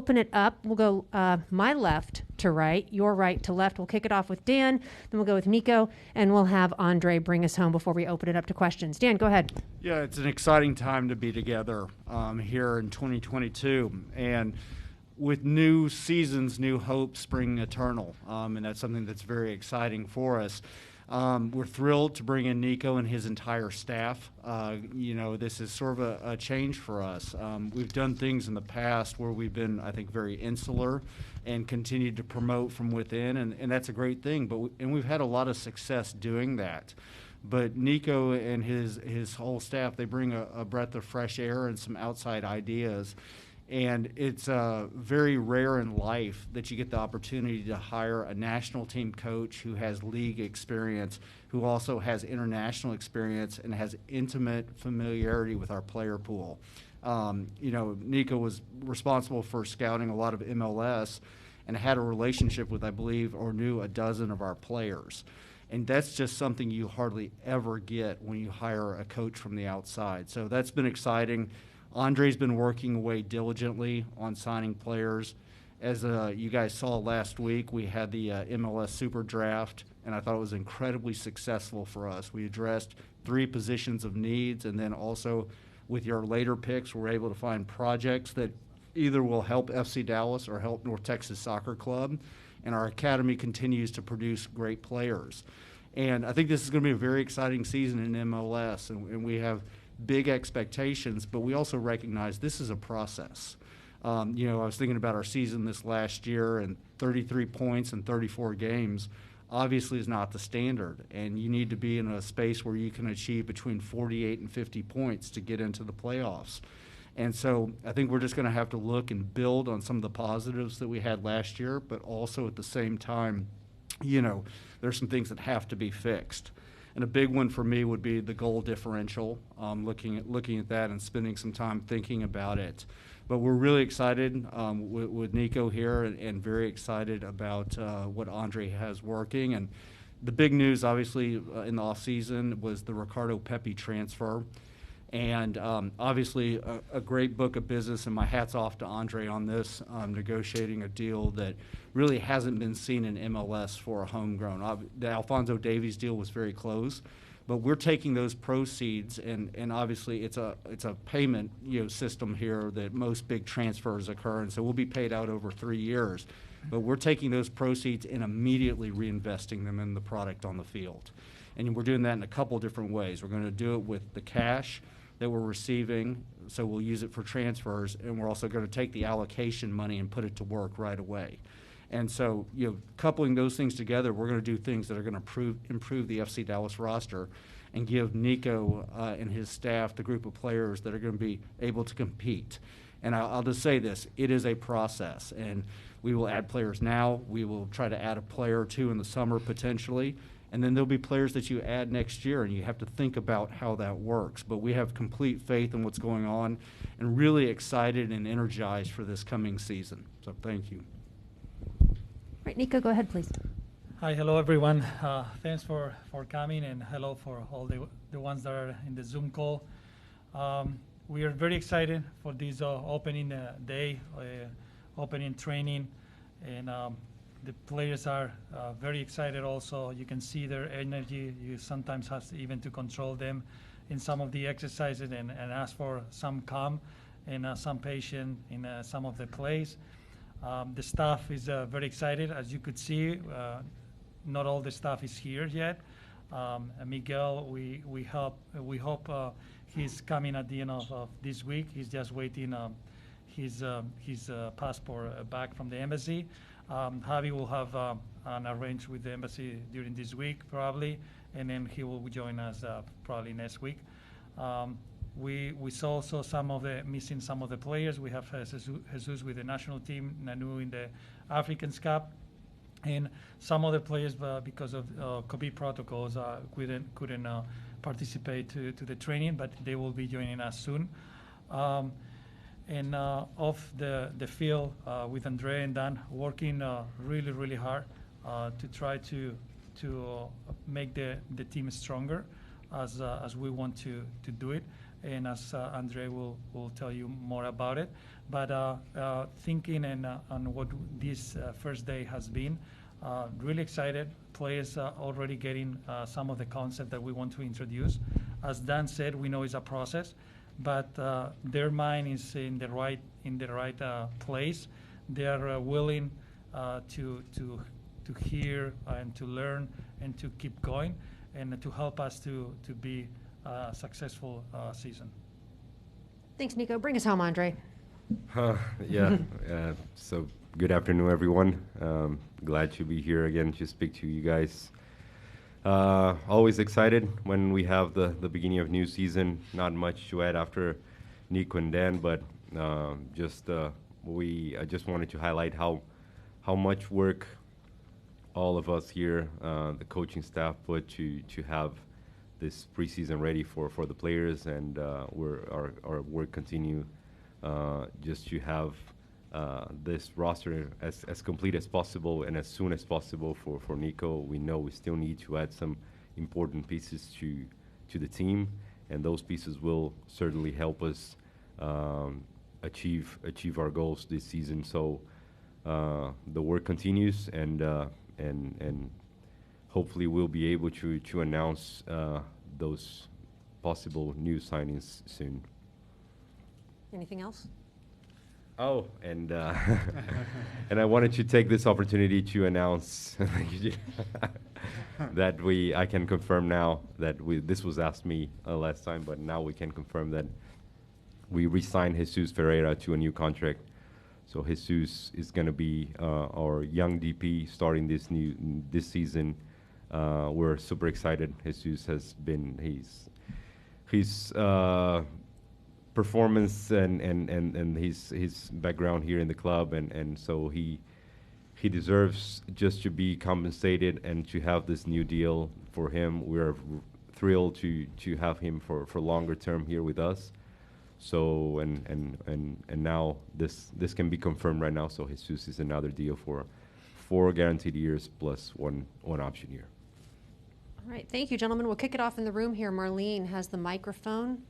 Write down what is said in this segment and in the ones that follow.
open it up. We'll go my left to right, your right to left. We'll kick it off with Dan, then we'll go with Nico, and we'll have Andre bring us home before we open it up to questions. Dan, go ahead. Yeah, it's an exciting time to be together here in 2022. And with new seasons, new hope spring eternal. And that's something that's very exciting for us. We're thrilled to bring in Nico and his entire staff. This is sort of a change for us. We've done things in the past where we've been, I think, very insular and continued to promote from within, and that's a great thing. We've had a lot of success doing that. But Nico and his whole staff, they bring a breath of fresh air and some outside ideas. And it's very rare in life that you get the opportunity to hire a national team coach who has league experience, who also has international experience and has intimate familiarity with our player pool. Nico was responsible for scouting a lot of MLS and had a relationship with, I believe, or knew a dozen of our players. And that's just something you hardly ever get when you hire a coach from the outside. So that's been exciting. Andre's been working away diligently on signing players. As you guys saw last week, we had the Mls Super Draft, and I thought it was incredibly successful for us. We addressed 3 positions of needs, and then also with your later picks, we're able to find projects that either will help FC Dallas or help North Texas Soccer Club, and our academy continues to produce great players. And I think this is going to be a very exciting season in MLS, and we have big expectations, but we also recognize this is a process. I was thinking about our season this last year, and 33 points in 34 games obviously is not the standard, and you need to be in a space where you can achieve between 48 and 50 points to get into the playoffs. And so I think we're just going to have to look and build on some of the positives that we had last year, but also at the same time, there's some things that have to be fixed. And a big one for me would be the goal differential, looking at that and spending some time thinking about it. But we're really excited with Nico here and very excited about what Andre has working. And the big news, obviously, in the offseason was the Ricardo Pepe transfer. And obviously a great book of business, and my hat's off to Andre on this, negotiating a deal that really hasn't been seen in MLS for a homegrown. The Alphonso Davies deal was very close, but we're taking those proceeds, and obviously it's a payment system here that most big transfers occur, and so we'll be paid out over 3 years. But we're taking those proceeds and immediately reinvesting them in the product on the field. And we're doing that in a couple different ways. We're going to do it with the cash that we're receiving, so we'll use it for transfers, and we're also going to take the allocation money and put it to work right away. And so, coupling those things together, we're going to do things that are going to improve the FC Dallas roster and give Nico and his staff the group of players that are going to be able to compete. And I'll just say this, it is a process, and we will add players now. We will try to add a player or two in the summer potentially, and then there'll be players that you add next year, and you have to think about how that works. But we have complete faith in what's going on and really excited and energized for this coming season. So thank you. All right, Nico, go ahead, please. Hi, hello, everyone. Thanks for coming, and hello for all the ones that are in the Zoom call. We are very excited for this opening day, opening training, and the players are very excited also. You can see their energy. You sometimes have even to control them in some of the exercises and ask for some calm and some patience in some of the plays. The staff is very excited. As you could see, not all the staff is here yet. Miguel, we hope he's coming at the end of this week. He's just waiting his passport back from the embassy. Javi will have an arrange with the embassy during this week probably, and then he will join us probably next week. We saw also missing some of the players. We have Jesus with the national team, Nanu in the Africans Cup, and some other players because of COVID protocols couldn't participate to the training, but they will be joining us soon. And off the field with Andre and Dan, working really hard to try to make the team stronger as we want to do it. and as Andre will tell you more about it. But thinking on what this first day has been, really excited. Players already getting some of the concept that we want to introduce. As Dan said, we know it's a process, but their mind is in the right place. They are willing to hear and to learn and to keep going and to help us to be a successful season. Thanks, Nico. Bring us home, Andre. Yeah. So good afternoon, everyone. Glad to be here again to speak to you guys. Always excited when we have the beginning of new season. Not much to add after Nico and Dan, but I just wanted to highlight how much work all of us here, the coaching staff, put to have this preseason ready for the players, and our work continue just to have this roster as complete as possible and as soon as possible for Nico. We know we still need to add some important pieces to the team, and those pieces will certainly help us achieve our goals this season. So the work continues, and hopefully we'll be able to announce those possible new signings soon. Anything else? Oh, and and I wanted to take this opportunity to announce that I can confirm now that this was asked me last time, but now we can confirm that we re-signed Jesus Ferreira to a new contract. So Jesus is going to be our young DP starting this season. We're super excited. Jesus has been his performance and his background here in the club, and so he deserves just to be compensated and to have this new deal for him. We're thrilled to have him for longer term here with us. So and now this can be confirmed right now. So Jesus is another deal for 4 guaranteed years plus one option year. All right, thank you, gentlemen. We'll kick it off in the room here. Marlene has the microphone.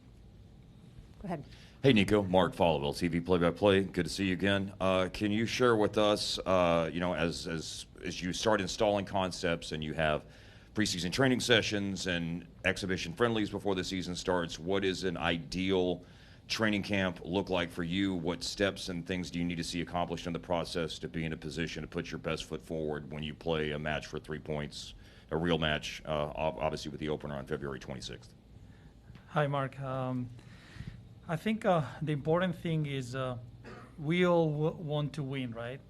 Go ahead. Hey, Nico. Mark Followell, TV play-by-play. Good to see you again. Can you share with us, as you start installing concepts and you have preseason training sessions and exhibition friendlies before the season starts, what is an ideal training camp look like for you? What steps and things do you need to see accomplished in the process to be in a position to put your best foot forward when you play a match for 3 points, a real match, obviously with the opener on February 26th? Hi, Mark. I think the important thing is we all want to win, right?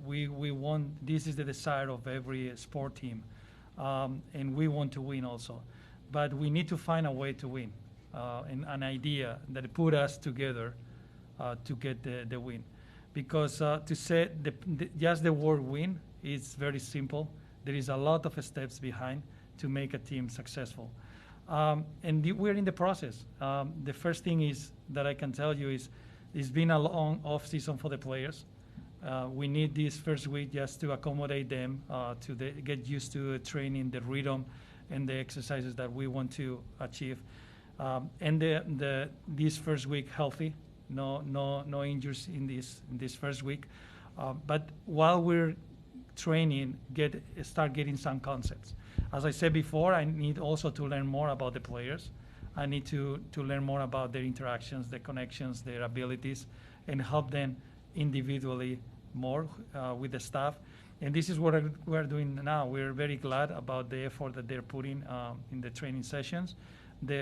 We want, this is the desire of every sport team, and we want to win also. But we need to find a way to win, and an idea that put us together to get the win. Because to say just the word win is very simple. There is a lot of steps behind to make a team successful. And we're in the process. The first thing is that I can tell you is it's been a long off season for the players. We need this first week just to accommodate them, to get used to training, the rhythm, and the exercises that we want to achieve. And this first week healthy, no injuries in this first week. But while we're training, start getting some concepts. As I said before, I need also to learn more about the players. I need to learn more about their interactions, their connections, their abilities, and help them individually more with the staff. And this is what we're doing now. We're very glad about the effort that they're putting in the training sessions,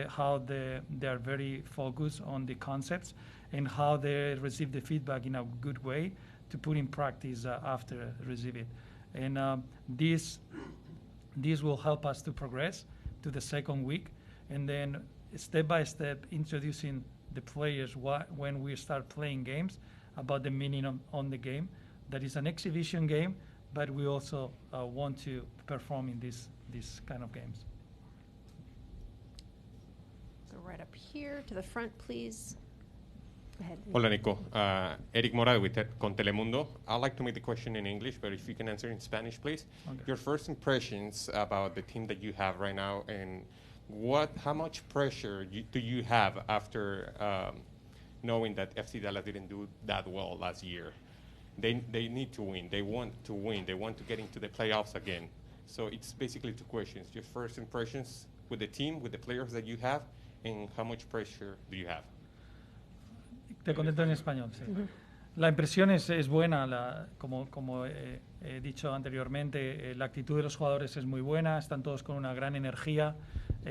how they are very focused on the concepts, and how they receive the feedback in a good way to put in practice after receive it. And this will help us to progress to the second week, and then step by step introducing the players when we start playing games about the meaning on the game. That is an exhibition game, but we also want to perform in this kind of games. Go right up here to the front, please. Go ahead. Hola, Nico. Eric Mora con Telemundo. I'd like to make the question in English, but if you can answer in Spanish, please. Okay. Your first impressions about the team that you have right now and how much pressure do you have after knowing that FC Dallas didn't do that well last year? They need to win. They want to win. They want to get into the playoffs again. So it's basically two questions. Your first impressions with the team, with the players that you have, and how much pressure do you have? Te contesto en español, sí. La impresión es buena, como he dicho anteriormente, la actitud de los jugadores es muy buena, están todos con una gran energía,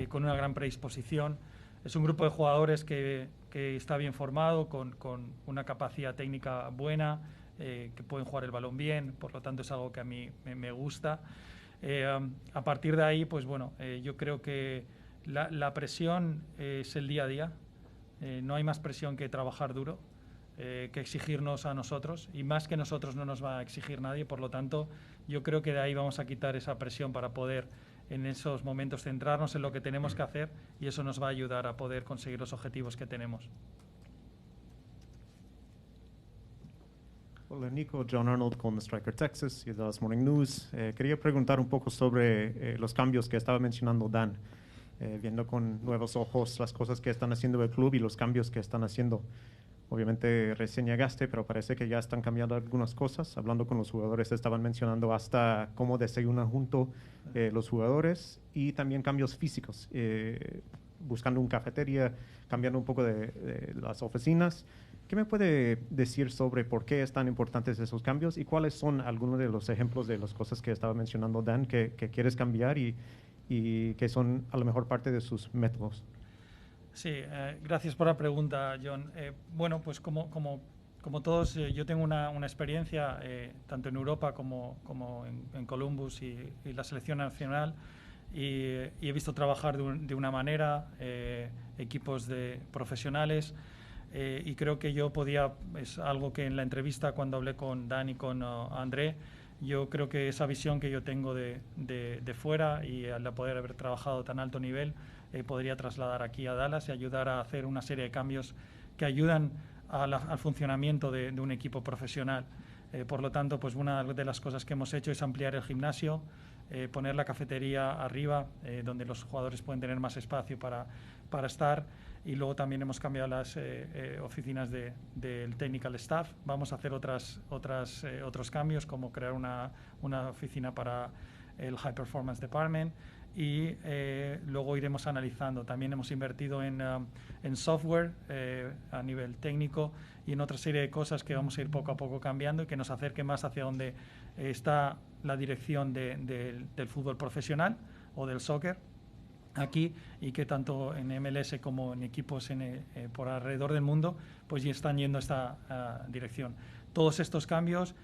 con una gran predisposición. Es un grupo de jugadores que está bien formado, con una capacidad técnica buena, que pueden jugar el balón bien, por lo tanto es algo que a mí me gusta. A partir de ahí, pues bueno, yo creo que la presión es el día a día. No hay más presión que trabajar duro, que exigirnos a nosotros, y más que nosotros no nos va a exigir nadie. Por lo tanto, yo creo que de ahí vamos a quitar esa presión para poder en esos momentos centrarnos en lo que tenemos que hacer, y eso nos va a ayudar a poder conseguir los objetivos que tenemos. Hola Nico, John Arnold con The Striker Texas y Dallas Morning News. Quería preguntar un poco sobre los cambios que estaba mencionando Dan, viendo con nuevos ojos las cosas que están haciendo el club y los cambios que están haciendo. Obviamente recién llegaste, pero parece que ya están cambiando algunas cosas. Hablando con los jugadores estaban mencionando hasta cómo desayunan juntos los jugadores, y también cambios físicos, buscando una cafetería, cambiando un poco de las oficinas. ¿Qué me puede decir sobre por qué es tan importantes esos cambios y cuáles son algunos de los ejemplos de las cosas que estaba mencionando Dan que quieres cambiar y que son a lo mejor parte de sus métodos? Sí, gracias por la pregunta, John. Bueno, pues como todos, yo tengo una experiencia tanto en Europa como en Columbus y la selección nacional, y he visto trabajar de una manera equipos de profesionales, y creo que yo podía, es algo que en la entrevista cuando hablé con Dan y con André, yo creo que esa visión que yo tengo de fuera, y al poder haber trabajado tan alto nivel, podría trasladar aquí a Dallas y ayudar a hacer una serie de cambios que ayudan al funcionamiento de un equipo profesional. Por lo tanto, pues una de las cosas que hemos hecho es ampliar el gimnasio, poner la cafetería arriba, donde los jugadores pueden tener más espacio para estar, y luego también hemos cambiado las oficinas del technical staff. Vamos a hacer otros cambios, como crear una oficina para el High Performance Department, y luego iremos analizando. También hemos invertido en software a nivel técnico y en otra serie de cosas que vamos a ir poco a poco cambiando y que nos acerque más hacia donde está la dirección del fútbol profesional o del soccer aquí, y que tanto en MLS como en equipos por alrededor del mundo pues ya están yendo a esta dirección. Todos estos cambios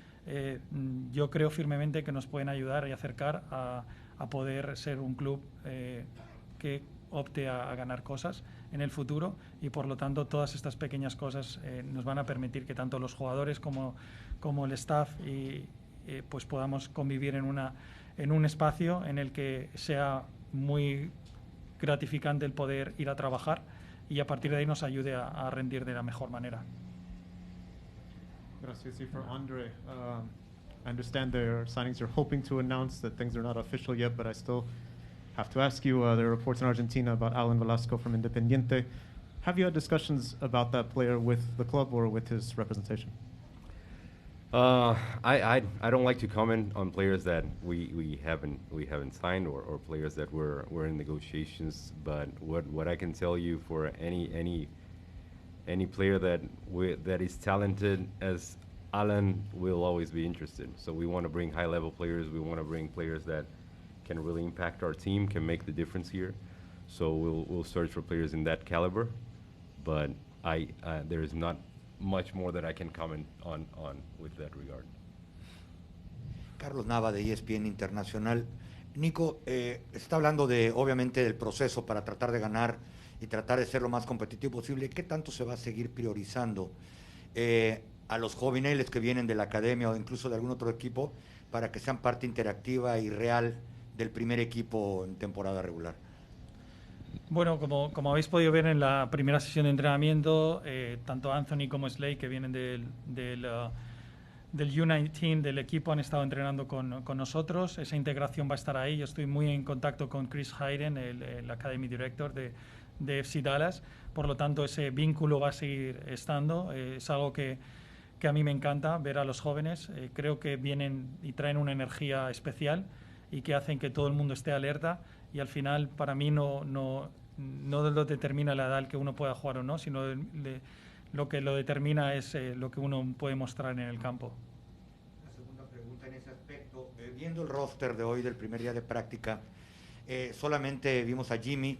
yo creo firmemente que nos pueden ayudar y acercar a poder ser un club que opte a ganar cosas en el futuro, y por lo tanto todas estas pequeñas cosas nos van a permitir que tanto los jugadores como el staff pues podamos convivir en un espacio en el que sea muy gratificante el poder ir a trabajar, y a partir de ahí nos ayude a rendir de la mejor manera. Gracias. Y for Andre, I understand there are signings you're hoping to announce, that things are not official yet, but I still have to ask you, there are reports in Argentina about Alan Velasco from Independiente. Have you had discussions about that player with the club or with his representation? I don't like to comment on players that we haven't signed or players that we're in negotiations. But what I can tell you, for any player that is talented as Alan, will always be interested. So we want to bring high-level players. We want to bring players that can really impact our team, can make the difference here. So we'll search for players in that caliber. But there is not much more that I can comment on with that regard. Carlos Nava, de ESPN Internacional. Nico, está hablando obviamente del proceso para tratar de ganar y tratar de ser lo más competitivo posible. ¿Qué tanto se va a seguir priorizando a los jóvenes que vienen de la academia o incluso de algún otro equipo para que sean parte interactiva y real del primer equipo en temporada regular? Bueno, como habéis podido ver en la primera sesión de entrenamiento, tanto Anthony como Slade, que vienen del U19 del equipo han estado entrenando con nosotros. Esa integración va a estar ahí. Yo estoy muy en contacto con Chris Hayden, el Academy Director de FC Dallas. Por lo tanto, ese vínculo va a seguir estando. Es algo que a mí me encanta ver a los jóvenes. Creo que vienen y traen una energía especial y que hacen que todo el mundo esté alerta. Y al final, para mí, no lo determina la edad que uno pueda jugar o no, sino lo que lo determina es lo que uno puede mostrar en el campo. La segunda pregunta en ese aspecto, viendo el roster de hoy del primer día de práctica, solamente vimos a Jimmy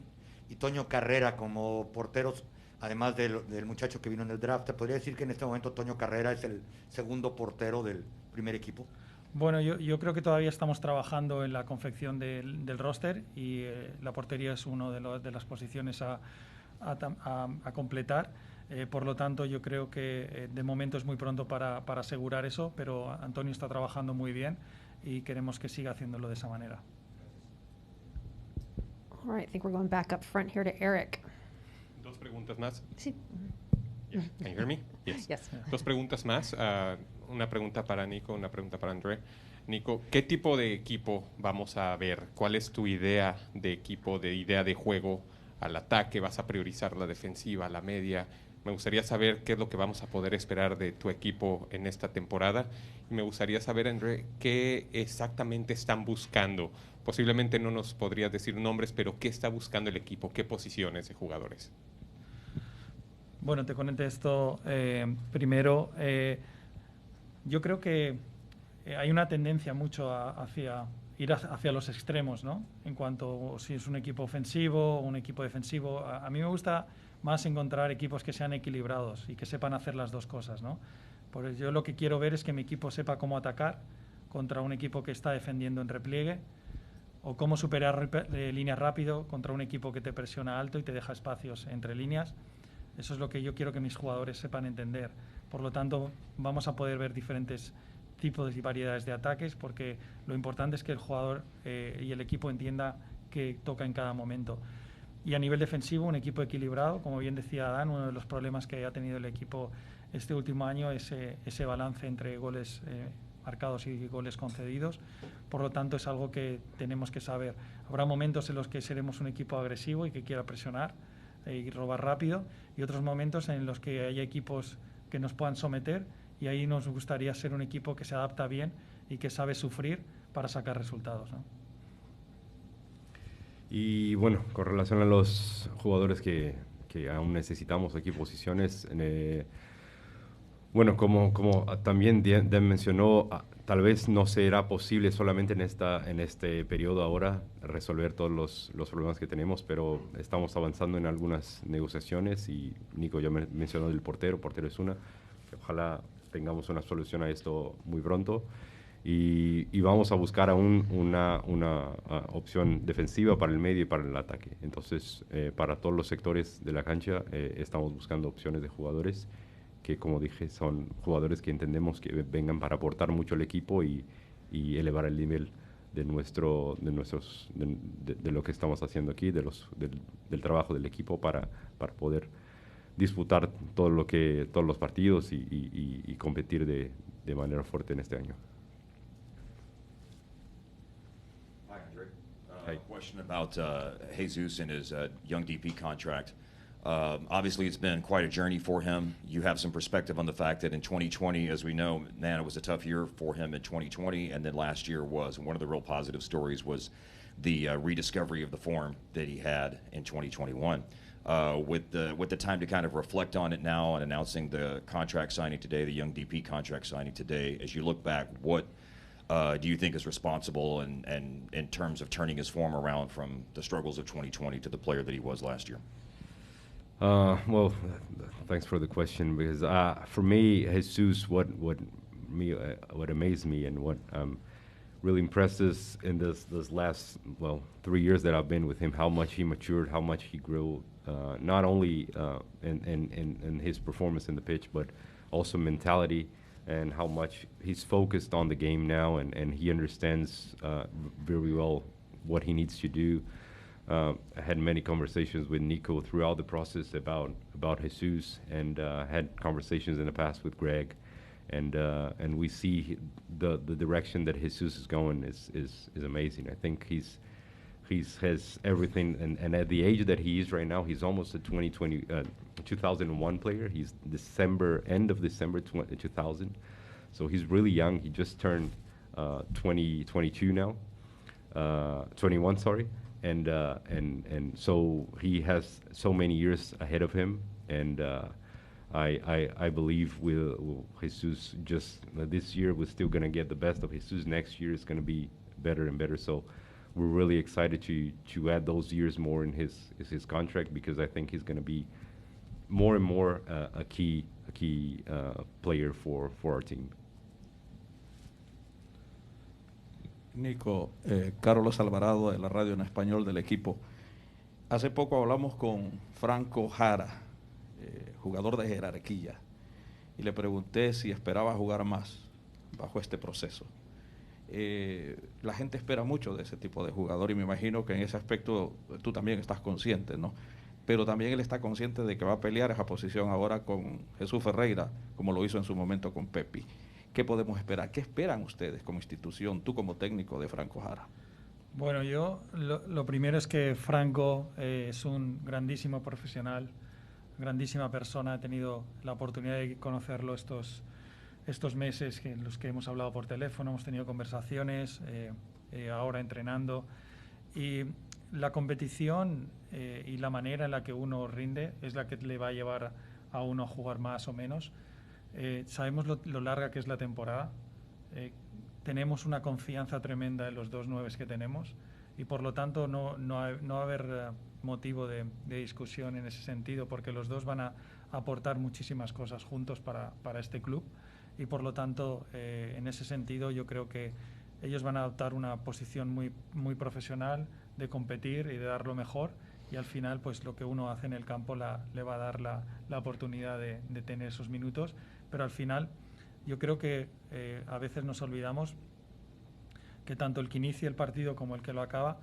y Toño Carrera como porteros, además del muchacho que vino en el draft. ¿Te podría decir que en este momento Toño Carrera es el segundo portero del primer equipo? Bueno, yo creo que todavía estamos trabajando en la confección del roster y la portería es una de las posiciones a completar. Por lo tanto, yo creo que de momento es muy pronto para asegurar eso, pero Antonio está trabajando muy bien y queremos que siga haciéndolo de esa manera. All right, I think we're going back up front here to Eric. Dos preguntas más. Sí. Yeah. Can you hear me? Yes. Dos preguntas más. Una pregunta para Nico, una pregunta para Andre. Nico, ¿qué tipo de equipo vamos a ver? ¿Cuál es tu idea de equipo, de idea de juego al ataque? ¿Vas a priorizar la defensiva, la media? Me gustaría saber qué es lo que vamos a poder esperar de tu equipo en esta temporada. Y me gustaría saber, Andre, qué exactamente están buscando. Posiblemente no nos podrías decir nombres, pero ¿qué está buscando el equipo? ¿Qué posiciones de jugadores? Bueno, te contesto primero. Yo creo que hay una tendencia mucho hacia ir hacia los extremos, ¿no? En cuanto si es un equipo ofensivo o un equipo defensivo. A mí me gusta más encontrar equipos que sean equilibrados y que sepan hacer las dos cosas, ¿no? Porque yo lo que quiero ver es que mi equipo sepa cómo atacar contra un equipo que está defendiendo en repliegue, o cómo superar líneas rápido contra un equipo que te presiona alto y te deja espacios entre líneas. Eso es lo que yo quiero que mis jugadores sepan entender. Por lo tanto, vamos a poder ver diferentes tipos y variedades de ataques, porque lo importante es que el jugador y el equipo entienda qué toca en cada momento. Y a nivel defensivo, un equipo equilibrado, como bien decía Dan, uno de los problemas que ha tenido el equipo este último año es ese balance entre goles marcados y goles concedidos. Por lo tanto, es algo que tenemos que saber. Habrá momentos en los que seremos un equipo agresivo y que quiera presionar y robar rápido, y otros momentos en los que haya equipos que nos puedan someter, y ahí nos gustaría ser un equipo que se adapta bien y que sabe sufrir para sacar resultados, ¿no? Y bueno, con relación a los jugadores que aún necesitamos aquí, posiciones, bueno, como también Dan mencionó, tal vez no será posible solamente en este periodo ahora resolver todos los problemas que tenemos, pero estamos avanzando en algunas negociaciones, y Nico ya mencionó del portero es una, que ojalá tengamos una solución a esto muy pronto. Y vamos a buscar aún una opción defensiva para el medio y para el ataque. Entonces, para todos los sectores de la cancha estamos buscando opciones de jugadores que, como dije, son jugadores que entendemos que vengan para aportar mucho al equipo y elevar el nivel de lo que estamos haciendo aquí, del trabajo del equipo para poder disputar todos los partidos y competir de manera fuerte en este año. Question about Jesus and his young DP contract. Obviously, it's been quite a journey for him. You have some perspective on the fact that in 2020, as we know, man, it was a tough year for him in 2020, and then last year was. And one of the real positive stories was the rediscovery of the form that he had in 2021. With the time to kind of reflect on it now and announcing the contract signing today, the young DP contract signing today, as you look back, what do you think is responsible and in terms of turning his form around from the struggles of 2020 to the player that he was last year? Well, thanks for the question, because for me, Jesus, what amazed me and what really impressed us in this last 3 years that I've been with him, how much he matured, how much he grew, not only in his performance in the pitch, but also mentality, and how much he's focused on the game now, and he understands very well what he needs to do. I had many conversations with Nico throughout the process about Jesus, and had conversations in the past with Greg, and we see the direction that Jesus is going is amazing. I think he's has everything, and at the age that he is right now, he's almost a 2001 player. He's end of December 2000, so he's really young. He just turned 22 now, 21, sorry, and so he has so many years ahead of him, and I believe Jesus just this year we're still gonna get the best of Jesus. Next year is gonna be better and better. So we're really excited to add those years more in his contract, because I think he's going to be more and more a key player for our team. Nico, Carlos Alvarado de la radio en español del equipo. Hace poco hablamos con Franco Jara, jugador de jerarquía, y le pregunté si esperaba jugar más bajo este proceso. La gente espera mucho de ese tipo de jugador, y me imagino que en ese aspecto tú también estás consciente, ¿no? Pero también él está consciente de que va a pelear esa posición ahora con Jesús Ferreira, como lo hizo en su momento con Pepe. ¿Qué podemos esperar? ¿Qué esperan ustedes como institución, tú como técnico de Franco Jara? Bueno, yo lo primero es que Franco es un grandísimo profesional, grandísima persona. He tenido la oportunidad de conocerlo estos meses en los que hemos hablado por teléfono, hemos tenido conversaciones, ahora entrenando, y la competición y la manera en la que uno rinde es la que le va a llevar a uno a jugar más o menos. Sabemos lo larga que es la temporada, tenemos una confianza tremenda en los dos nueves que tenemos, y por lo tanto no va a haber motivo de discusión en ese sentido, porque los dos van a aportar muchísimas cosas juntos para este club. Y por lo tanto, en ese sentido, yo creo que ellos van a adoptar una posición muy profesional de competir y de dar lo mejor, y al final pues lo que uno hace en el campo le va a dar la oportunidad de tener esos minutos. Pero al final yo creo que a veces nos olvidamos que tanto el que inicia el partido como el que lo acaba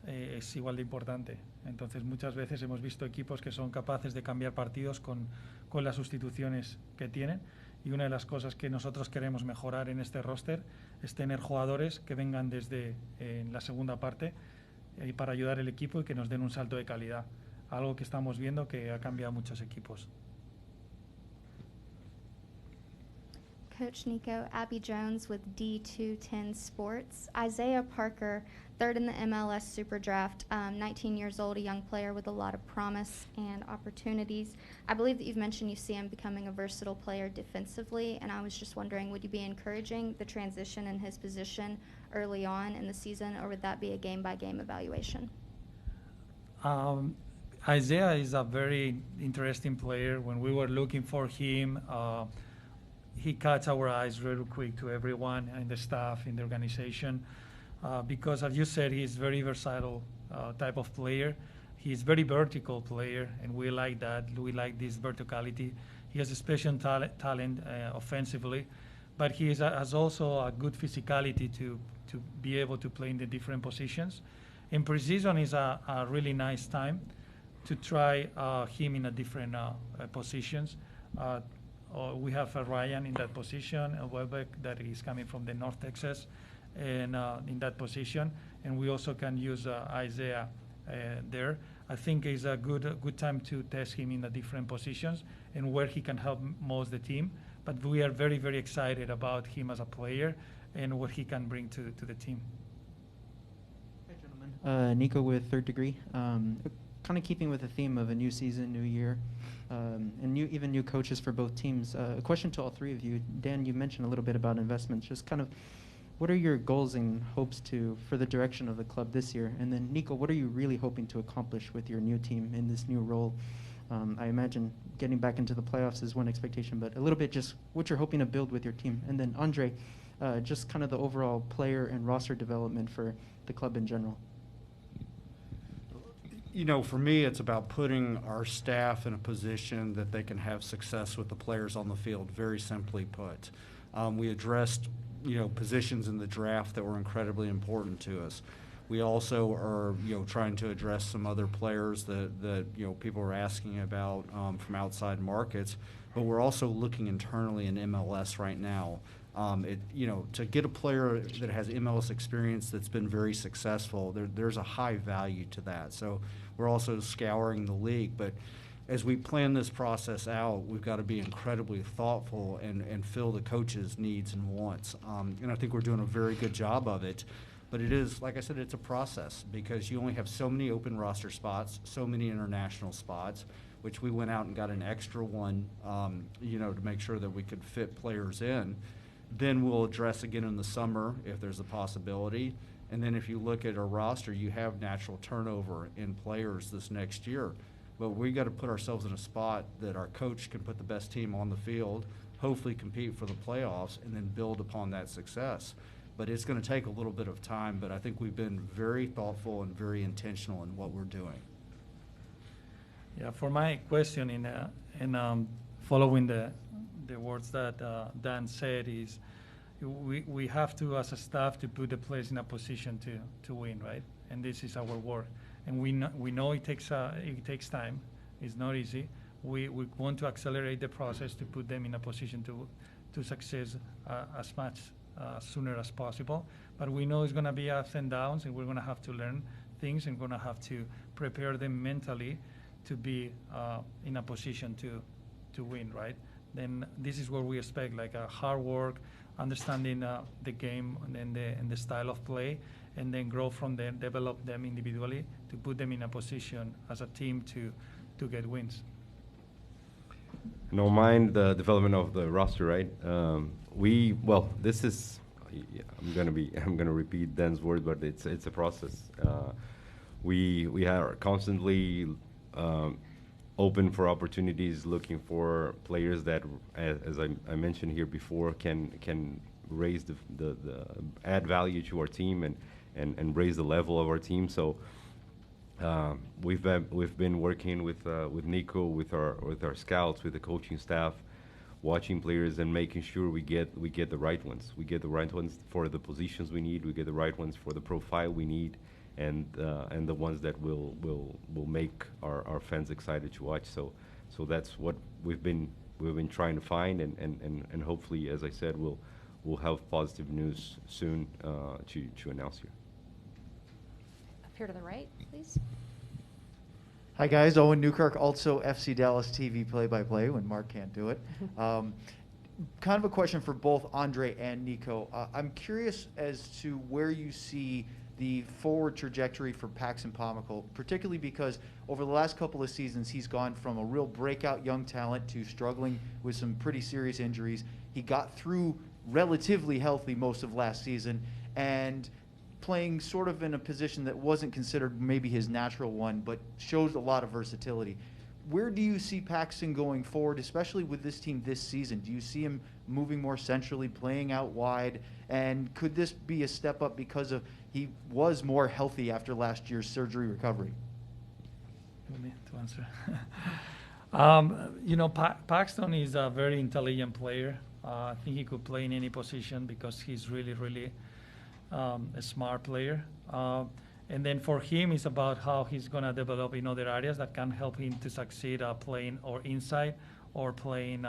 es igual de importante. Entonces muchas veces hemos visto equipos que son capaces de cambiar partidos con las sustituciones que tienen. Y una de las cosas que nosotros queremos mejorar en este roster es tener jugadores que vengan desde la segunda parte para ayudar al equipo y que nos den un salto de calidad. Algo que estamos viendo que ha cambiado muchos equipos. Coach Nico, Abby Jones with D210 Sports. Isaiah Parker, third in the MLS Super Draft, 19 years old, a young player with a lot of promise and opportunities. I believe that you've mentioned you see him becoming a versatile player defensively, and I was just wondering, would you be encouraging the transition in his position early on in the season, or would that be a game-by-game evaluation? Isaiah is a very interesting player. When we were looking for him, he caught our eyes really quick to everyone in the staff, in the organization, because as you said, he's very versatile type of player. He's very vertical player, and we like that. We like this verticality. He has a special talent offensively, but he has also a good physicality to be able to play in the different positions. In preseason is a really nice time to try him in a different positions. We have Ryan in that position, Welbeck that is coming from the North Texas, and in that position, and we also can use Isaiah there. I think it's a good time to test him in the different positions and where he can help most the team. But we are very, very excited about him as a player and what he can bring to the team. Hi, gentlemen. Nico with Third Degree. Kind of keeping with the theme of a new season, new year, and even new coaches for both teams. A question to all three of you. Dan, you mentioned a little bit about investments. Just kind of, what are your goals and hopes for the direction of the club this year? And then, Nico, what are you really hoping to accomplish with your new team in this new role? I imagine getting back into the playoffs is one expectation, but a little bit just what you're hoping to build with your team. And then, Andre, just kind of the overall player and roster development for the club in general. You know, for me, it's about putting our staff in a position that they can have success with the players on the field, very simply put. We addressed, positions in the draft that were incredibly important to us. We also are, trying to address some other players that people are asking about from outside markets. but we're also looking internally in MLS right now. To get a player that has MLS experience that's been very successful, there's a high value to that. So we're also scouring the league, but as we plan this process out, we've got to be incredibly thoughtful and fill the coaches' needs and wants. And I think we're doing a very good job of it. But it is, like I said, it's a process because you only have so many open roster spots, so many international spots, which we went out and got an extra one, to make sure that we could fit players in. Then we'll address again in the summer if there's a possibility. And then if you look at our roster, you have natural turnover in players this next year. But we got to put ourselves in a spot that our coach can put the best team on the field, hopefully compete for the playoffs, and then build upon that success. But it's going to take a little bit of time, but I think we've been very thoughtful and very intentional in what we're doing. Yeah, for my question following the words that Dan said is we have to, as a staff, to put the players in a position to win, right? And this is our work. And we know it takes time. It's not easy. We want to accelerate the process to put them in a position to success as much sooner as possible. But we know it's going to be ups and downs, and we're going to have to learn things, and we're going to have to prepare them mentally to be in a position to win, right? Then this is where we expect like a hard work, understanding the game and the style of play, and then grow from there, develop them individually to put them in a position as a team to get wins. I don't mind the development of the roster, right? This is, I'm gonna repeat Dan's word, but it's a process. We are constantly open for opportunities, looking for players that, as I mentioned here before, can raise the add value to our team and raise the level of our team. So we've been working with Nico, with our scouts, with the coaching staff, watching players and making sure we get the right ones. We get the right ones for the positions we need. We get the right ones for the profile we need, and the ones that will make our fans excited to watch. So that's what we've been trying to find, and hopefully, as I said, we'll have positive news soon to announce here. Up here to the right, please. Hi guys, Owen Newkirk, also FC Dallas TV play-by-play when Mark can't do it. Kind of a question for both Andre and Nico. I'm curious as to where you see the forward trajectory for Paxton Pomykal, particularly because over the last couple of seasons he's gone from a real breakout young talent to struggling with some pretty serious injuries. He got through relatively healthy most of last season and playing sort of in a position that wasn't considered maybe his natural one, but shows a lot of versatility. Where do you see Paxton going forward, especially with this team this season? Do you see him moving more centrally, playing out wide? And could this be a step up because of he was more healthy after last year's surgery recovery? You want me to answer? Paxton is a very intelligent player. I think he could play in any position because he's really, really a smart player. And then for him, it's about how he's going to develop in other areas that can help him to succeed playing or inside or playing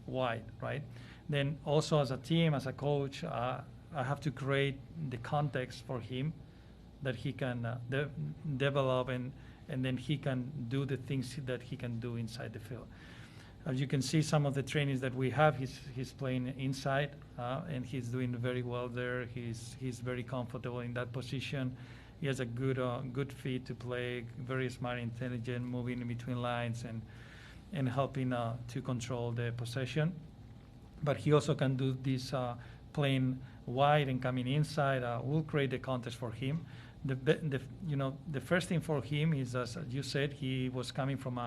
wide, right? Then also as a team, as a coach, I have to create the context for him that he can develop and then he can do the things that he can do inside the field. As you can see, some of the trainings that we have, he's playing inside, and he's doing very well there. He's very comfortable in that position. He has a good feet to play, very smart, intelligent, moving in between lines and helping to control the possession. But he also can do this playing wide and coming inside. We'll create the context for him. The first thing for him is, as you said, he was coming from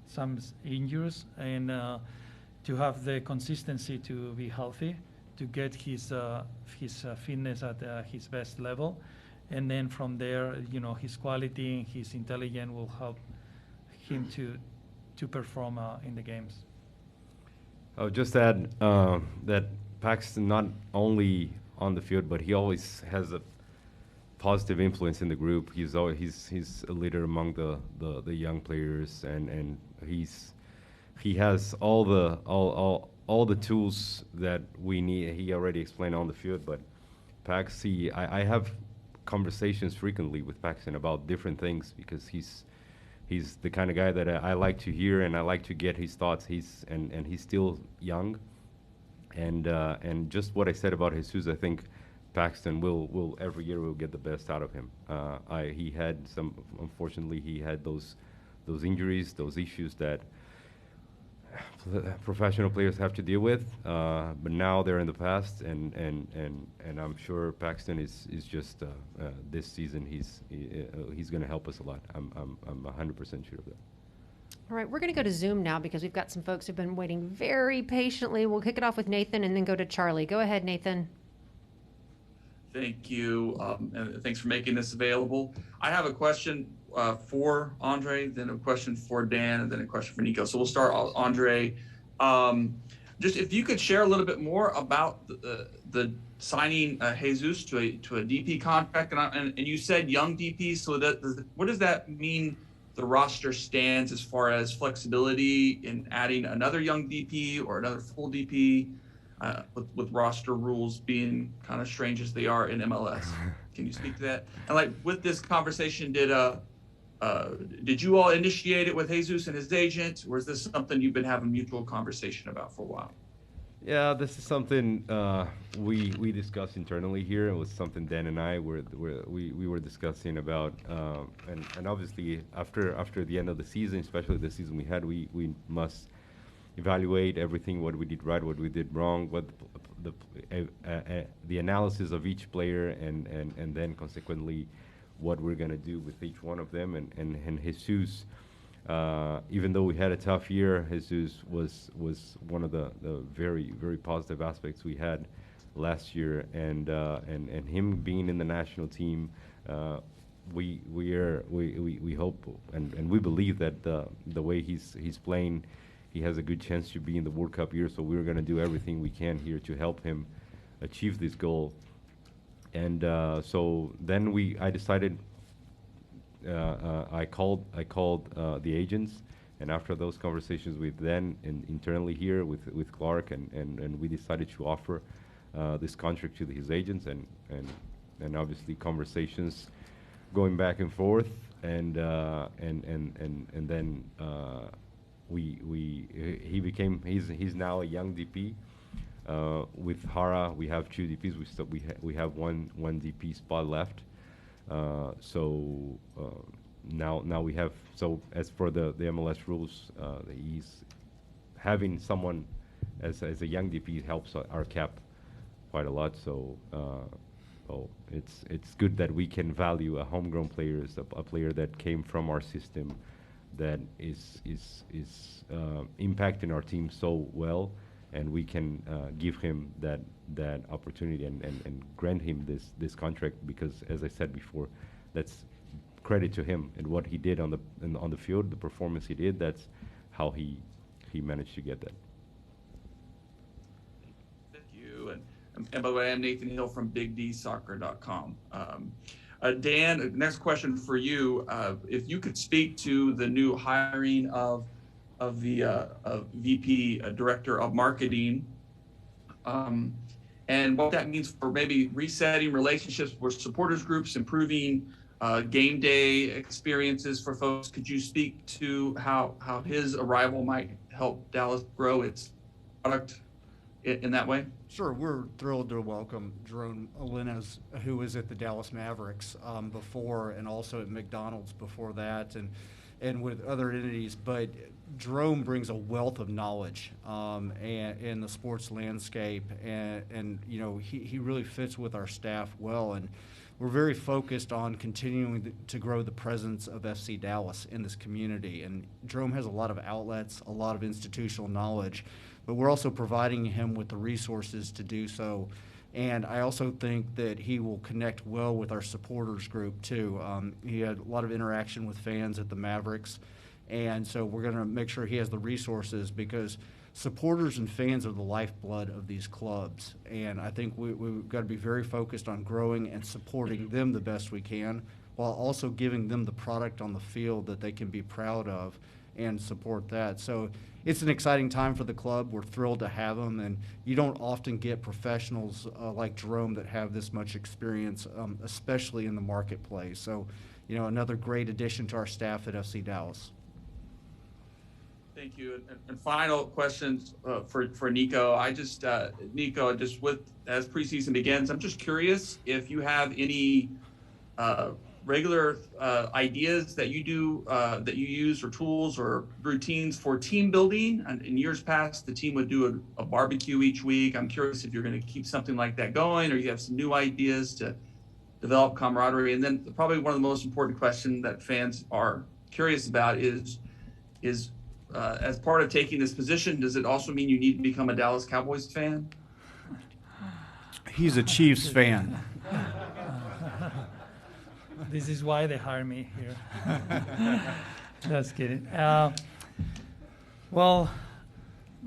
some injuries, and to have the consistency to be healthy, to get his fitness at his best level, and then from there, his quality and his intelligence will help him to perform in the games. I'll just add that Paxton not only on the field, but he always has a positive influence in the group. He's a leader among the young players, and he's he has all the tools that we need. He already explained on the field, but Pax, I have conversations frequently with Paxton about different things because he's the kind of guy that I like to hear and I like to get his thoughts. He's still young, and just what I said about Jesus, I think Paxton will every year will get the best out of him. Unfortunately, he had those injuries, those issues that professional players have to deal with, but now they're in the past, and I'm sure Paxton is just this season he's going to help us a lot. I'm 100% sure of that. All right, we're going to go to Zoom now because we've got some folks who've been waiting very patiently. We'll kick it off with Nathan and then go to Charlie. Go ahead, Nathan. Thank you, and thanks for making this available. I have a question for Andre, then a question for Dan, and then a question for Nico. So we'll start, Andre. Just if you could share a little bit more about the signing Jesus to a DP contract, and you said young DP. So what does that mean? The roster stands as far as flexibility in adding another young DP or another full DP, with roster rules being kind of strange as they are in MLS. Can you speak to that? And like with this conversation, did you all initiate it with Jesus and his agent, or is this something you've been having mutual conversation about for a while? Yeah, this is something we discussed internally here. It was something Dan and I we were discussing about, and obviously after the end of the season, especially the season we had, we must evaluate everything, what we did right, what we did wrong, what the analysis of each player, and then consequently what we're gonna do with each one of them. And Jesus, even though we had a tough year, Jesus was one of the very, very positive aspects we had last year, and him being in the national team, we hope and we believe that the way he's playing, he has a good chance to be in the World Cup year. So we're going to do everything we can here to help him achieve this goal. And so then I decided. I called the agents, and after those conversations with them internally here with Clark, and we decided to offer this contract to his agents, and obviously conversations going back and forth, and then he's now a young DP. With Hara, we have 2 DPs. We have one DP spot left. Now we have, so as for the MLS rules, he's having someone as a young DP helps our cap quite a lot. So it's good that we can value a homegrown player as a player that came from our system, that is impacting our team so well, and we can give him that opportunity and grant him this contract, because as I said before, that's credit to him and what he did on the field, the performance he did. That's how he managed to get that. Thank you. And by the way, I'm Nathan Hill from BigDSoccer.com. Dan, next question for you. If you could speak to the new hiring of the VP, Director of Marketing, and what that means for maybe resetting relationships with supporters groups, improving game day experiences for folks. Could you speak to how his arrival might help Dallas grow its product in that way? Sure, we're thrilled to welcome Jerome Alines, who was at the Dallas Mavericks before, and also at McDonald's before that, and with other entities. But Jerome brings a wealth of knowledge in the sports landscape, and you know, he really fits with our staff well, and we're very focused on continuing to grow the presence of FC Dallas in this community. And Jerome has a lot of outlets, a lot of institutional knowledge, but we're also providing him with the resources to do so. And I also think that he will connect well with our supporters group too. He had a lot of interaction with fans at the Mavericks, and so we're going to make sure he has the resources, because supporters and fans are the lifeblood of these clubs. And I think we've got to be very focused on growing and supporting them the best we can, while also giving them the product on the field that they can be proud of, and support that. So it's an exciting time for the club. We're thrilled to have them, and you don't often get professionals like Jerome that have this much experience, especially in the marketplace. So, another great addition to our staff at FC Dallas. Thank you. And final questions for Nico. Nico, just as preseason begins, I'm just curious if you have any regular ideas that you do, that you use, or tools or routines for team building. And in years past, the team would do a barbecue each week. I'm curious if you're going to keep something like that going, or you have some new ideas to develop camaraderie. And then probably one of the most important questions that fans are curious about is as part of taking this position, does it also mean you need to become a Dallas Cowboys fan? He's a Chiefs fan. This is why they hire me here. Just kidding. Well,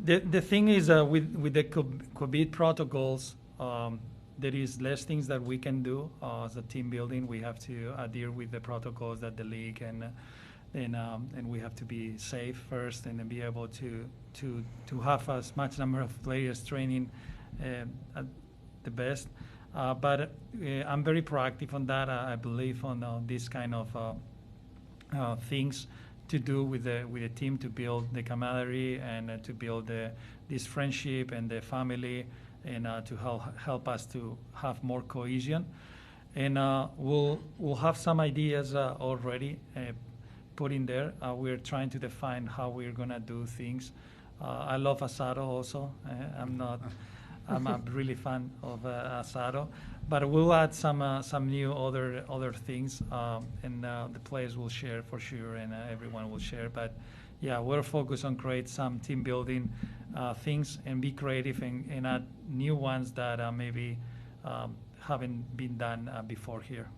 the thing is, with the COVID protocols, there is less things that we can do as a team building. We have to adhere with the protocols that the league and we have to be safe first, and then be able to have as much number of players training at the best. But I'm very proactive on that. I believe on this kind of things to do with the team, to build the camaraderie and to build this friendship and the family, and to help us to have more cohesion. And we'll have some ideas already put in there. We're trying to define how we're gonna do things. I love asado also. I'm a really fan of asado, but we'll add some new other things, and the players will share for sure, and everyone will share. But yeah, we're focused on create some team building things and be creative and add new ones that maybe haven't been done before here.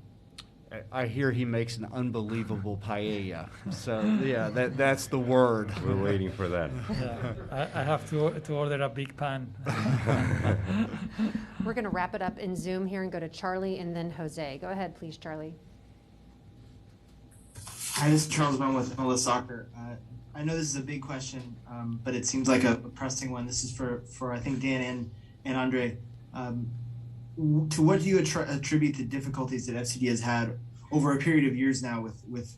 I hear he makes an unbelievable paella. So yeah, that's the word. We're waiting for that. Yeah, I have to order a big pan. We're going to wrap it up in Zoom here and go to Charlie and then Jose. Go ahead, please, Charlie. Hi, this is Charles Bowman with Mls Soccer. I know this is a big question, but it seems like a pressing one. This is for I think Dan and Andre. To what do you attribute the difficulties that FCD has had over a period of years now with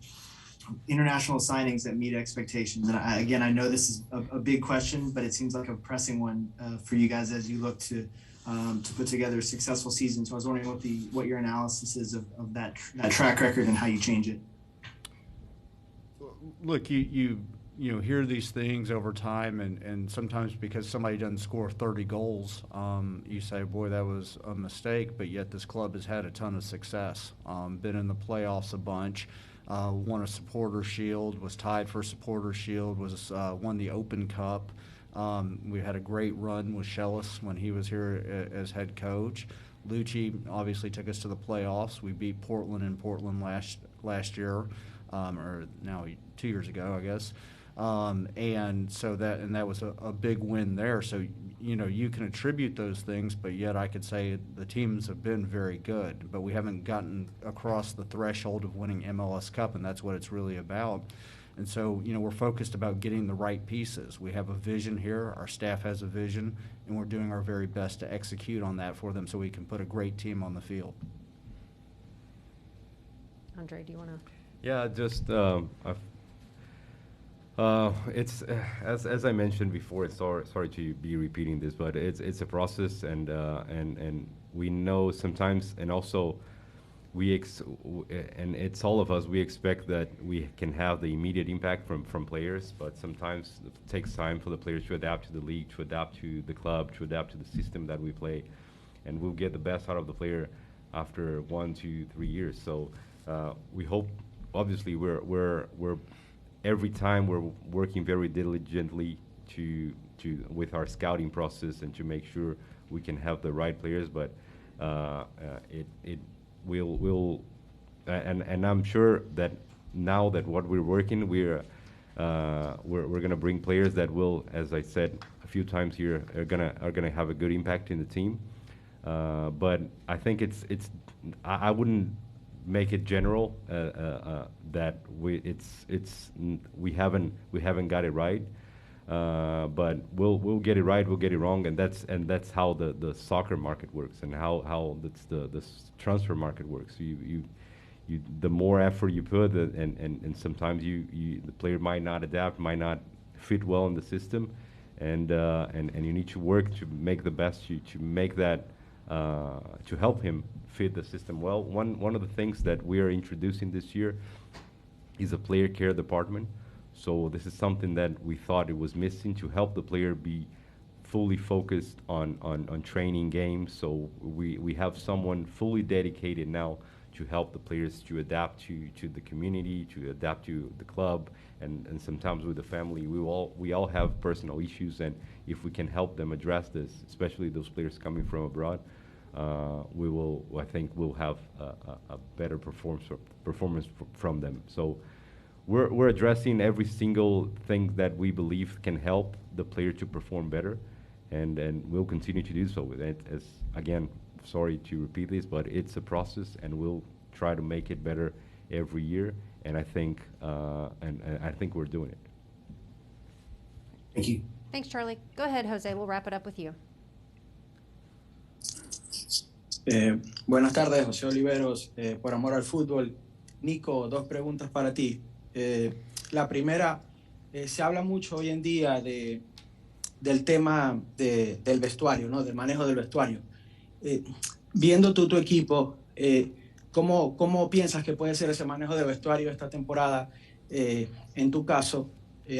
international signings that meet expectations? And I know this is a big question, but it seems like a pressing one for you guys as you look to put together a successful season. So I was wondering what your analysis is of that track record and how you change it. Look, you hear these things over time, and sometimes because somebody doesn't score 30 goals, you say, boy, that was a mistake, but yet this club has had a ton of success. Been in the playoffs a bunch, won a Supporter Shield, was tied for a Supporter Shield, won the Open Cup. We had a great run with Shellis when he was here as head coach. Lucci obviously took us to the playoffs. We beat Portland in Portland last year, or now 2 years ago, I guess. And that was a big win there. So, you can attribute those things, but yet I could say the teams have been very good, but we haven't gotten across the threshold of winning MLS Cup, and that's what it's really about. And so, we're focused about getting the right pieces. We have a vision here. Our staff has a vision, and we're doing our very best to execute on that for them so we can put a great team on the field. Andre, do you want to? Yeah, just it's as I mentioned before. It's sorry to be repeating this, but it's a process, and we know sometimes, and also and it's all of us. We expect that we can have the immediate impact from players, but sometimes it takes time for the players to adapt to the league, to adapt to the club, to adapt to the system that we play, and we'll get the best out of the player after 1, 2, 3 years. So we hope. Obviously, we're every time we're working very diligently with our scouting process and to make sure we can have the right players. But it will and I'm sure that now that what we're working, we're gonna bring players that will, as I said a few times here, are gonna have a good impact in the team. But I think I wouldn't make it general that we haven't got it right. But we'll get it right, we'll get it wrong, and that's how the soccer market works, and how that's the transfer market works. You the more effort you put, and sometimes the player might not adapt, might not fit well in the system, and you need to work to make the best to make that to help him fit the system well. One of the things that we are introducing this year is a player care department. So this is something that we thought it was missing to help the player be fully focused on training games. So we have someone fully dedicated now to help the players to adapt to the community, to adapt to the club, and sometimes with the family. We all have personal issues, and if we can help them address this, especially those players coming from abroad, I think we'll have a better performance from them. So we're addressing every single thing that we believe can help the player to perform better, and we'll continue to do so with it. As again, sorry to repeat this, but it's a process, and we'll try to make it better every year. And I think I think we're doing it. Thank you. Thanks, Charlie. Go ahead, Jose. We'll wrap it up with you. Buenas tardes, José Oliveros, por Amor al Fútbol. Nico, dos preguntas para ti. La primera, se habla mucho hoy en día del tema del vestuario, ¿no? Del manejo del vestuario. Viendo tu equipo, ¿cómo piensas que puede ser ese manejo de vestuario esta temporada? En tu caso,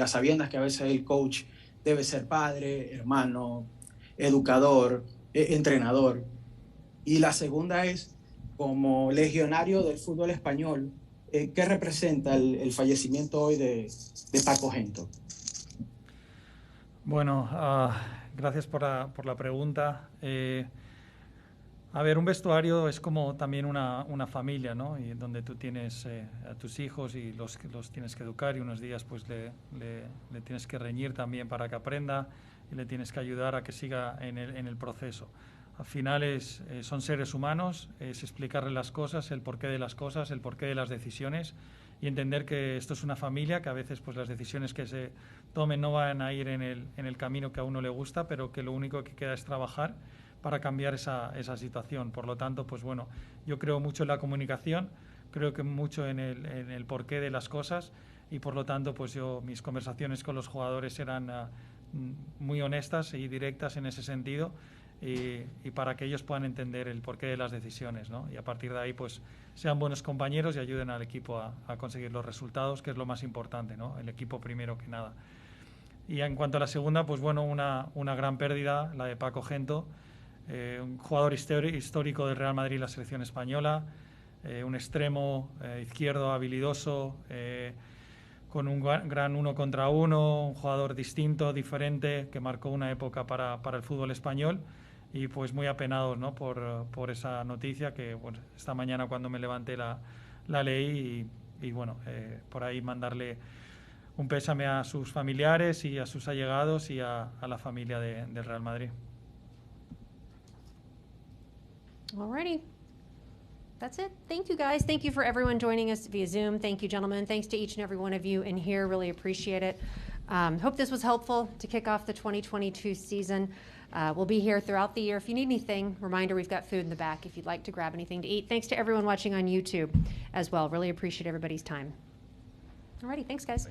a sabiendas que a veces el coach debe ser padre, hermano, educador, entrenador. Y la segunda es, como legionario del fútbol español, ¿qué representa el fallecimiento hoy de Paco Gento? Bueno, gracias por la pregunta. A ver, un vestuario es como también una familia, ¿no? Y donde tú tienes a tus hijos y los tienes que educar, y unos días pues le tienes que reñir también para que aprenda, y le tienes que ayudar a que siga en el proceso. Al final son seres humanos, es explicarle las cosas, el porqué de las cosas, el porqué de las decisiones, y entender que esto es una familia, que a veces pues las decisiones que se tomen no van a ir en el camino que a uno le gusta, pero que lo único que queda es trabajar para cambiar esa situación. Por lo tanto, pues bueno, yo creo mucho en la comunicación, creo que mucho en el porqué de las cosas, y por lo tanto pues mis conversaciones con los jugadores eran muy honestas y directas en ese sentido, y para que ellos puedan entender el porqué de las decisiones, ¿no? Y a partir de ahí pues sean buenos compañeros y ayuden al equipo a conseguir los resultados, que es lo más importante, ¿no? El equipo primero que nada. Y en cuanto a la segunda, pues bueno, una gran pérdida, la de Paco Gento, un jugador histórico del Real Madrid y la selección española, un extremo izquierdo habilidoso, con un gran 1 contra 1, un jugador distinto, diferente, que marcó una época para el fútbol español. Y pues muy apenados, ¿no? por esa noticia, que bueno, esta mañana cuando me levanté la leí, y bueno, por ahí mandarle un pésame a sus familiares y a sus allegados y a la familia del Real Madrid. Alrighty. That's it. Thank you, guys. Thank you for everyone joining us via Zoom. Thank you, gentlemen. Thanks to each and every one of you in here. Really appreciate it. Hope this was helpful to kick off the 2022 season. We'll be here throughout the year. If you need anything, reminder, we've got food in the back if you'd like to grab anything to eat. Thanks to everyone watching on YouTube as well. Really appreciate everybody's time. Alrighty, thanks, guys.